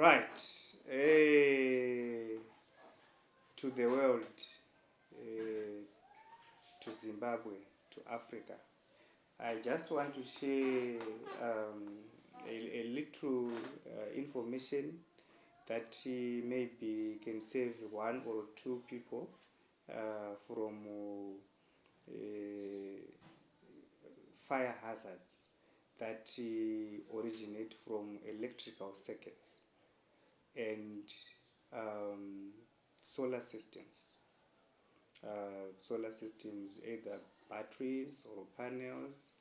Right. To the world, to Zimbabwe, to Africa. I just want to share a little information that maybe can save one or two people from fire hazards that originate from electrical circuits and solar systems. Solar systems, either batteries or panels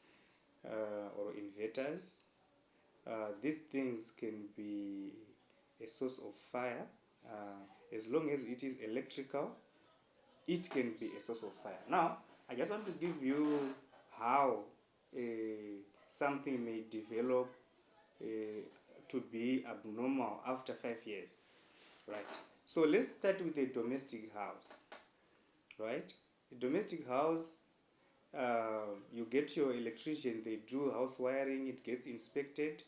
or inverters. These things can be a source of fire. As long as it is electrical, it can be a source of fire. Now, I just want to give you how something may develop to be abnormal after 5 years. Right. So let's start with a domestic house. Right. A domestic house, you get your electrician, they do house wiring, it gets inspected,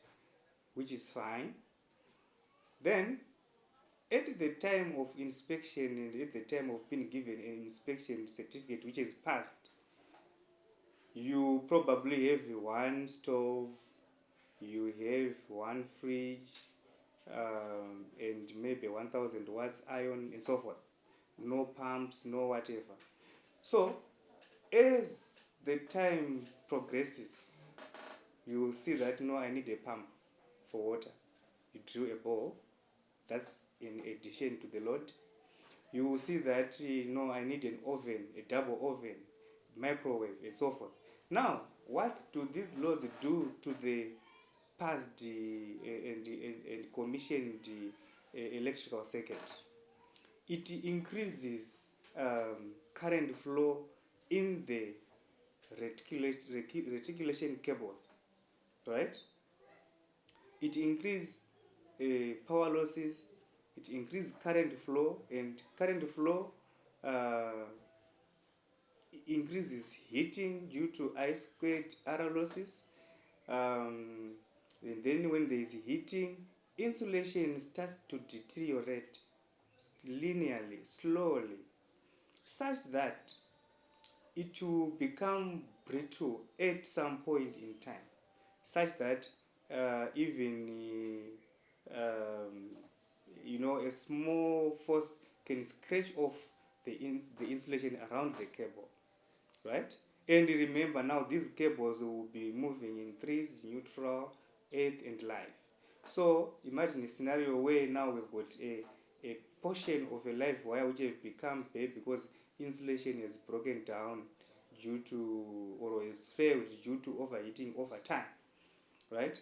which is fine. Then at the time of inspection and at the time of being given an inspection certificate which is passed, you probably have one stove, you have one fridge, and maybe 1000 watts iron and so forth. No pumps, no whatever. So as the time progresses, you will see that no, I need a pump for water. You drill a bore, that's in addition to the load. You will see that no, I need an oven, a double oven, microwave, and so forth. Now, what do these loads do to the passed and commissioned electrical circuit? It increases current flow in the reticulation cables, right? It increases power losses, it increases current flow, and current flow increases heating due to I squared R losses. And then when there is heating, insulation starts to deteriorate linearly, slowly, such that it will become brittle at some point in time, such that even a small force can scratch off the insulation around the cable, right? And remember now, these cables will be moving in threes: neutral, earth, and live. So imagine a scenario where now we've got a portion of a live wire which have become bad because insulation has broken down due to, or has failed due to overheating over time, right?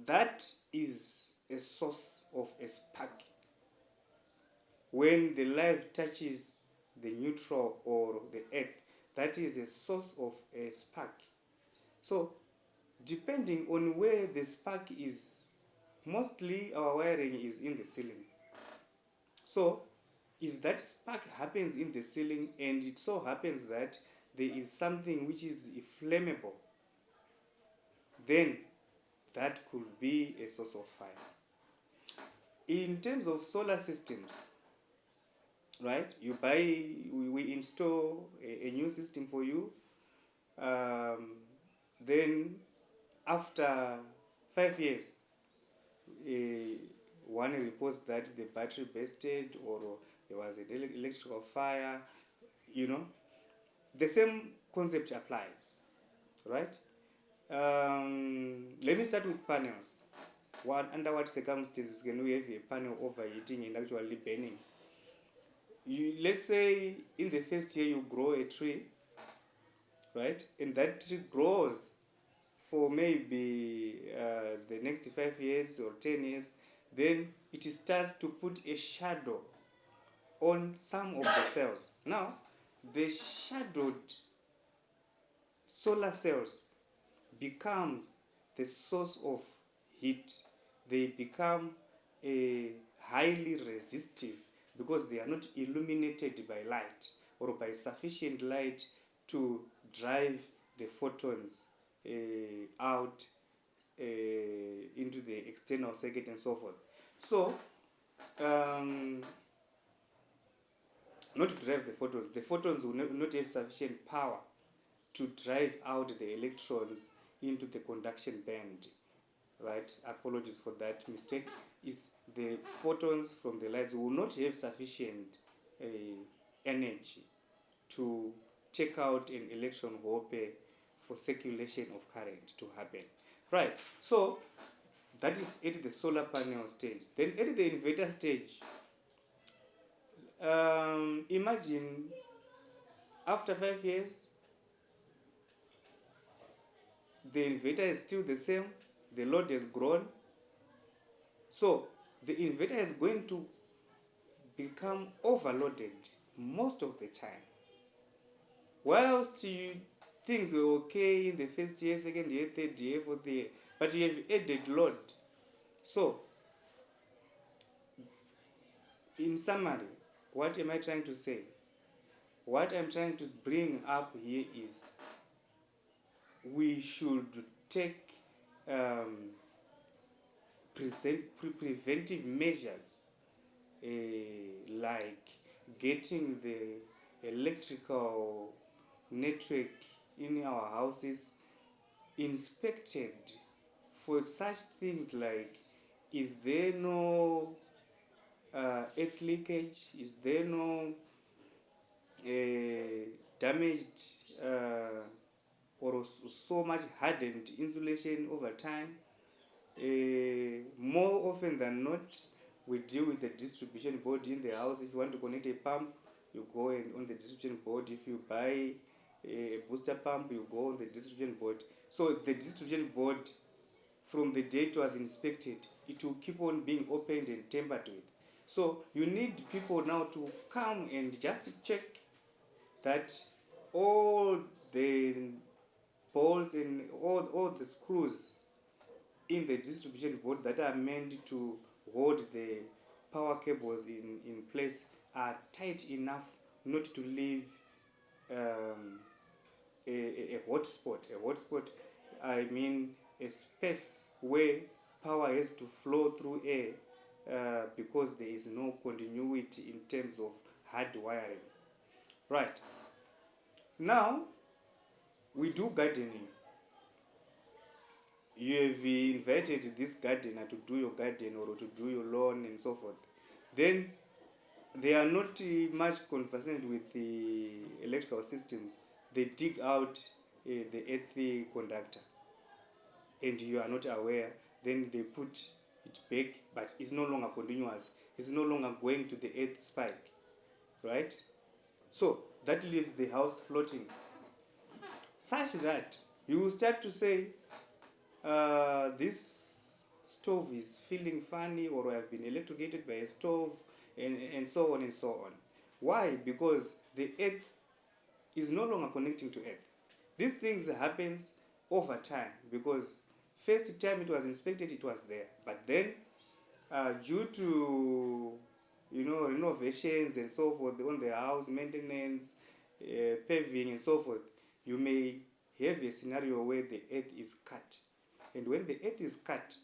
That is a source of a spark. When the live touches the neutral or the earth, that is a source of a spark. So depending on where the spark is, mostly our wiring is in the ceiling. So if that spark happens in the ceiling and it so happens that there is something which is flammable, then that could be a source of fire. In terms of solar systems, right, you buy, we install a new system for you, then after 5 years, one reports that the battery bursted or there was an electrical fire, the same concept applies, right? Let me start with panels. Under what circumstances can we have a panel overheating and actually burning? Let's say in the first year you grow a tree, right? And that tree grows for maybe the next 5 years or 10 years. Then it starts to put a shadow on some of the cells. Now, the shadowed solar cells becomes the source of heat. They become highly resistive because they are not illuminated by light or by sufficient light to drive the photons out into the external circuit and so forth. So not to drive the photons will not have sufficient power to drive out the electrons into the conduction band, right? Apologies for that mistake. Is the photons from the lights will not have sufficient energy to take out an electron hole for circulation of current to happen, right? So that is at the solar panel stage. Then at the inverter stage, imagine after 5 years the inverter is still the same, the load has grown, so the inverter is going to become overloaded most of the time. Whilst things were okay in the first year, second year, third year, fourth year, but you have added load. So in summary, what am I trying to say? What I'm trying to bring up here is we should take preventive measures, like getting the electrical network in our houses inspected for such things like, is there no earth leakage, is there no damaged or so much hardened insulation over time. More often than not, we deal with the distribution board in the house. If you want to connect a pump, you go and on the distribution board. If you buy a booster pump, you go on the distribution board. So the distribution board, from the day it was inspected, it will keep on being opened and tampered with. So you need people now to come and just check that all the bolts and all the screws in the distribution board that are meant to hold the power cables in place are tight enough not to leave a hotspot. A hotspot, I mean a space where power has to flow through air because there is no continuity in terms of hard wiring. Right. Now, we do gardening. You have invited this gardener to do your garden or to do your lawn and so forth. Then they are not much concerned with the electrical systems. They dig out the earth conductor and you are not aware. Then they put it back, but it's no longer continuous. It's no longer going to the earth spike, right? So that leaves the house floating, such that you will start to say, this stove is feeling funny, or I have been electrocuted by a stove, and so on and so on. Why? Because the earth is no longer connecting to earth. These things happens over time, because first time it was inspected, it was there, but then due to renovations and so forth on the house, maintenance, paving and so forth, you may have a scenario where the earth is cut. And when the earth is cut,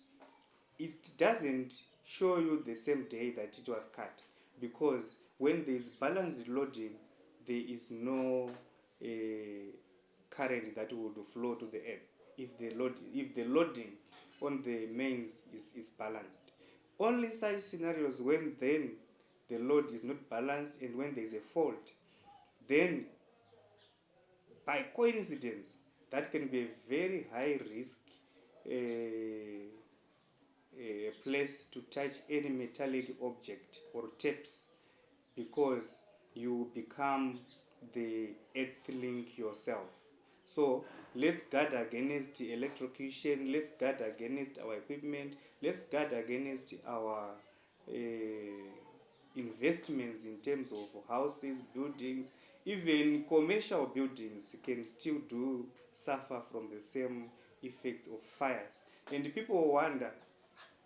it doesn't show you the same day that it was cut, because when there is balanced loading, there is no current that would flow to the earth if the loading on the mains is balanced. Only such scenarios when then the load is not balanced and when there is a fault, then by coincidence that can be a very high risk place to touch any metallic object or tapes, because you become the earth link yourself. So let's guard against electrocution, let's guard against our equipment, let's guard against our investments in terms of houses, buildings. Even commercial buildings can still suffer from the same effects of fires. And people wonder,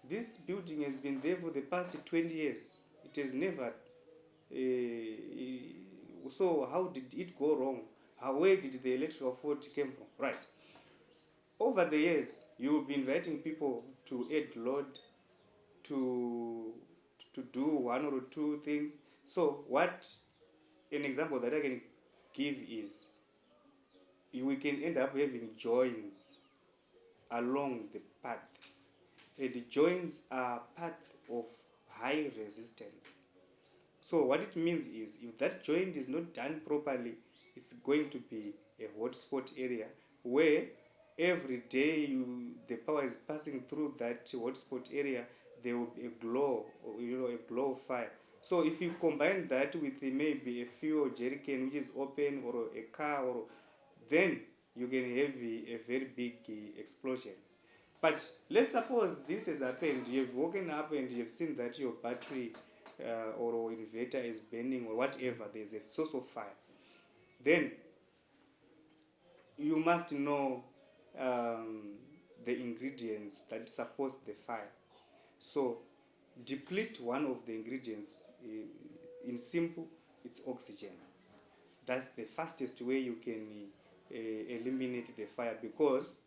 this building has been there for the past 20 years. It has never... so how did it go wrong? Where did the electrical fault came from? Right. Over the years, you will be inviting people to add load, to do one or two things. So what an example that I can give is, we can end up having joins along the path. The joins are path of high resistance. So what it means is, if that joint is not done properly, it's going to be a hotspot area where every day the power is passing through that hotspot area. There will be a glow, a glow of fire. So if you combine that with maybe a fuel jerrycan which is open, or a car, or then you can have a very big explosion. But let's suppose this has happened. You've woken up and you've seen that your battery or inverter is burning, or whatever, there's a source of fire. Then you must know the ingredients that support the fire. So deplete one of the ingredients. In simple, it's oxygen. That's the fastest way you can eliminate the fire, because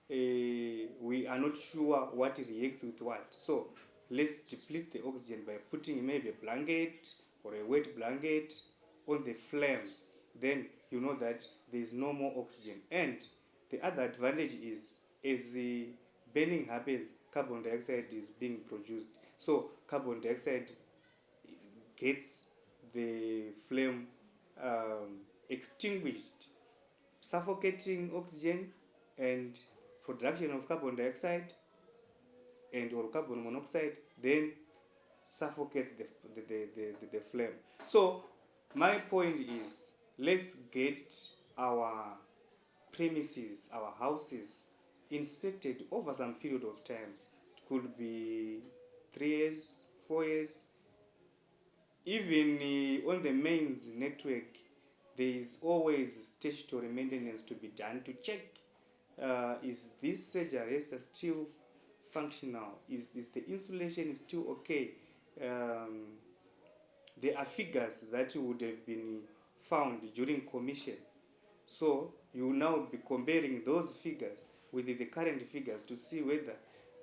we are not sure what reacts with what. So let's deplete the oxygen by putting maybe a blanket or a wet blanket on the flames. Then you know that there is no more oxygen. And the other advantage is, as the burning happens, carbon dioxide is being produced. So carbon dioxide gets the flame extinguished, suffocating oxygen and production of carbon dioxide and or carbon monoxide, then suffocates the flame. So my point is, let's get our premises, our houses inspected over some period of time. It could be 3 years, 4 years. Even on the mains network, there is always statutory maintenance to be done to check, is this surge arrestor still functional? Is the insulation still okay? There are figures that would have been found during commission. So you will now be comparing those figures with the current figures to see whether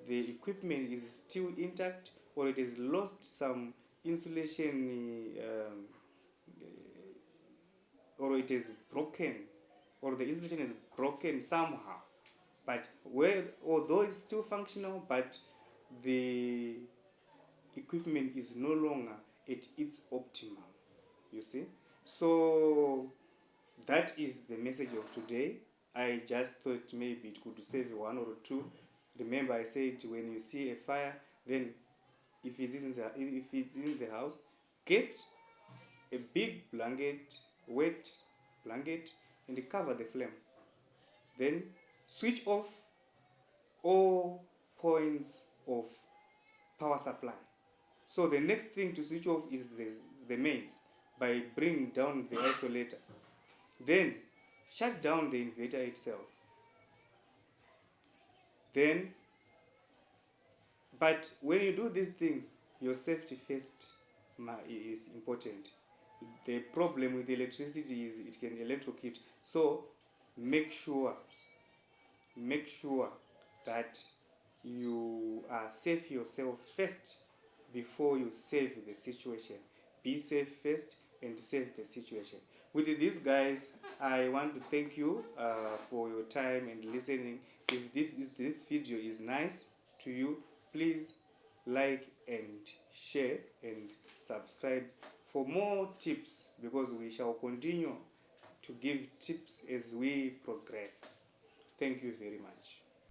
the equipment is still intact, or it has lost some insulation, or it is broken, or the insulation is broken somehow. But although it's still functional, but the equipment is no longer at its optimum, you see. So that is the message of today. I just thought maybe it could save one or two. Remember, I said when you see a fire, then if it's in the house, get a big blanket, wet blanket, and cover the flame. Then switch off all points of power supply. So the next thing to switch off is the mains, by bringing down the isolator. Then shut down the inverter itself. Then, but when you do these things, your safety first is important. The problem with electricity is it can electrocute. So make sure that you save yourself first before you save the situation. Be safe first and save the situation. With these guys, I want to thank you for your time and listening. If this video is nice to you, please like and share and subscribe for more tips, because we shall continue to give tips as we progress. Thank you very much.